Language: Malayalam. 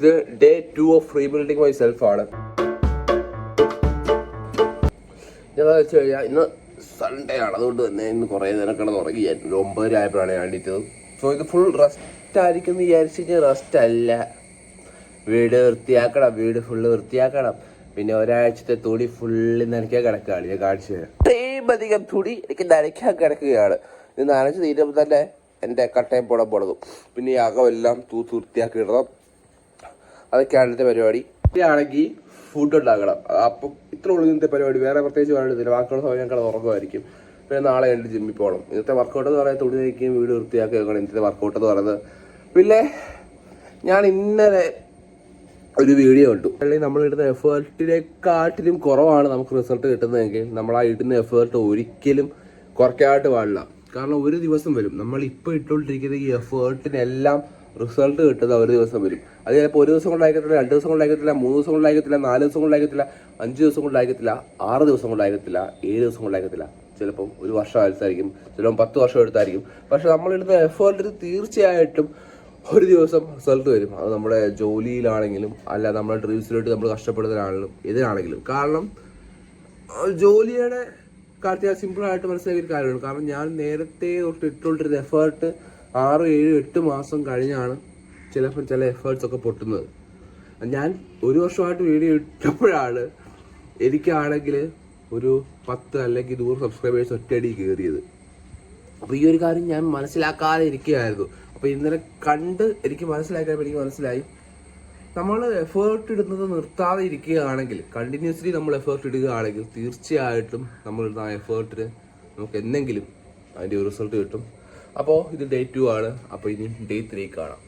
ഇത് day 2 of rebuilding my self ആണ്. എന്താണെന്ന് വെച്ച് കഴിഞ്ഞാൽ ഇന്ന് സൺഡേ ആണ്, അതുകൊണ്ട് തന്നെ ഇന്ന് കുറേ നേരം കിടന്ന് ഉറങ്ങി. ഒരു 9:30 ആയപ്പോഴാണ് ഞാൻ എണീറ്റത്. സോ ഇത് ഫുൾ റെസ്റ്റ് ആയിരിക്കും എന്ന് വിചാരിച്ചു കഴിഞ്ഞാൽ റെസ്റ്റ് അല്ല. വീട് വൃത്തിയാക്കണം, വീട് ഫുള്ള് വൃത്തിയാക്കണം. പിന്നെ ഒരാഴ്ചത്തെ തുണി ഫുള്ള് നനയ്ക്കാൻ കിടക്കുകയാണ്. ഞാൻ കാണിച്ചു തരാം. ഇത്രയും അധികം തുണി എനിക്ക് നനയ്ക്കാൻ കിടക്കുകയാണ്. ഇത് നനച്ച് തീരുമ്പോൾ തന്നെ എൻ്റെ കട്ടയും പുടം. പിന്നെ ഈ അകമെല്ലാം തൂത്ത് വൃത്തിയാക്കി ഇടണം. അതൊക്കെയാണ് എൻ്റെ പരിപാടി. ഇതാണെങ്കിൽ ഫുഡ് ഉണ്ടാക്കണം. അപ്പം ഇത്ര ഉള്ളൂ ഇന്നത്തെ പരിപാടി. വേറെ പ്രത്യേകിച്ച് പറയുന്നില്ല. ബാക്കിയുള്ള സമയം ഞങ്ങൾ ഉറങ്ങുമായിരിക്കും. പിന്നെ നാളെ എൻ്റെ ജിമ്മിൽ പോകണം. ഇന്നത്തെ വർക്കൗട്ട് എന്ന് പറയുന്നത് തുണി നനയ്ക്കുകയും വീട് വൃത്തിയാക്കി വെക്കണം. ഇന്നത്തെ വർക്കൗട്ട് എന്ന് പറയുന്നത്. പിന്നെ ഞാൻ ഇന്നലെ ഒരു വീഡിയോ കണ്ടു. അല്ലെങ്കിൽ നമ്മളിടുന്ന എഫേർട്ടിനെക്കാട്ടിലും കുറവാണ് നമുക്ക് റിസൾട്ട് കിട്ടുന്നതെങ്കിൽ നമ്മൾ ആ ഇടുന്ന എഫേർട്ട് ഒരിക്കലും കുറയ്ക്കാനായിട്ട് പാടില്ല. കാരണം ഒരു ദിവസം വരും നമ്മളിപ്പോൾ ഇട്ടുകൊണ്ടിരിക്കുന്ന ഈ എഫേർട്ടിനെല്ലാം റിസൾട്ട് കിട്ടുന്ന ഒരു ദിവസം വരും. അത് ചിലപ്പോൾ 1 ദിവസം കൊണ്ടായിരിക്കത്തില്ല, 2 ദിവസം കൊണ്ടായിരിക്കത്തില്ല, 3 ദിവസം കൊണ്ടായിരിക്കത്തില്ല, 4 ദിവസം കൊണ്ടായിരിക്കത്തില്ല, 5 ദിവസം കൊണ്ടായിരിക്കത്തില്ല, 6 ദിവസം കൊണ്ടായിരിക്കത്തില്ല, 7 ദിവസം കൊണ്ടായിരിക്കത്തില്ല. ചിലപ്പം 1 വർഷം എടുത്തായിരിക്കും, ചിലപ്പം 10 വർഷം എടുത്തായിരിക്കും. പക്ഷെ നമ്മളിടുന്ന എഫേർട്ടിന് തീർച്ചയായിട്ടും ഒരു ദിവസം റിസൾട്ട് വരും. അത് നമ്മുടെ ജോലിയിലാണെങ്കിലും അല്ല നമ്മുടെ ഡ്രീംസിലോട്ട് നമ്മൾ കഷ്ടപ്പെടുന്നതിനാണെങ്കിലും ഇതിനാണെങ്കിലും. കാരണം ജോലിയുടെ കാര്യത്തിൽ സിമ്പിളായിട്ട് മനസ്സിലാക്കിയ ഒരു കാര്യമാണ്. കാരണം ഞാൻ നേരത്തെ തൊട്ട് ഇട്ടുകൊണ്ടിരുന്ന എഫേർട്ട് 6, 7, 8 മാസം കഴിഞ്ഞാണ് ചിലപ്പോൾ ചില എഫേർട്സ് ഒക്കെ പൊട്ടുന്നത്. ഞാൻ 1 വർഷമായിട്ട് വീഡിയോ ഇട്ടപ്പോഴാണ് എനിക്കാണെങ്കിൽ ഒരു 10 അല്ലെങ്കിൽ 100 സബ്സ്ക്രൈബേഴ്സ് ഒറ്റയടി കയറിയത്. അപ്പോൾ ഈ ഒരു കാര്യം ഞാൻ മനസ്സിലാക്കാതെ ഇരിക്കുകയായിരുന്നു. അപ്പോൾ ഇന്നലെ കണ്ട് എനിക്ക് മനസ്സിലാക്കിയപ്പോൾ എനിക്ക് മനസ്സിലായി, നമ്മൾ എഫേർട്ട് ഇടുന്നത് നിർത്താതെ ഇരിക്കുകയാണെങ്കിൽ, കണ്ടിന്യൂസ്ലി നമ്മൾ എഫേർട്ട് ഇടുകയാണെങ്കിൽ തീർച്ചയായിട്ടും നമ്മളിടുന്ന ആ എഫേർട്ടിന് നമുക്ക് എന്തെങ്കിലും അതിൻ്റെ ഒരു റിസൾട്ട് കിട്ടും. അപ്പോൾ ഇത് ഡേ 2 ആണ്. അപ്പോൾ ഇനി ഡേ 3 കാണാം.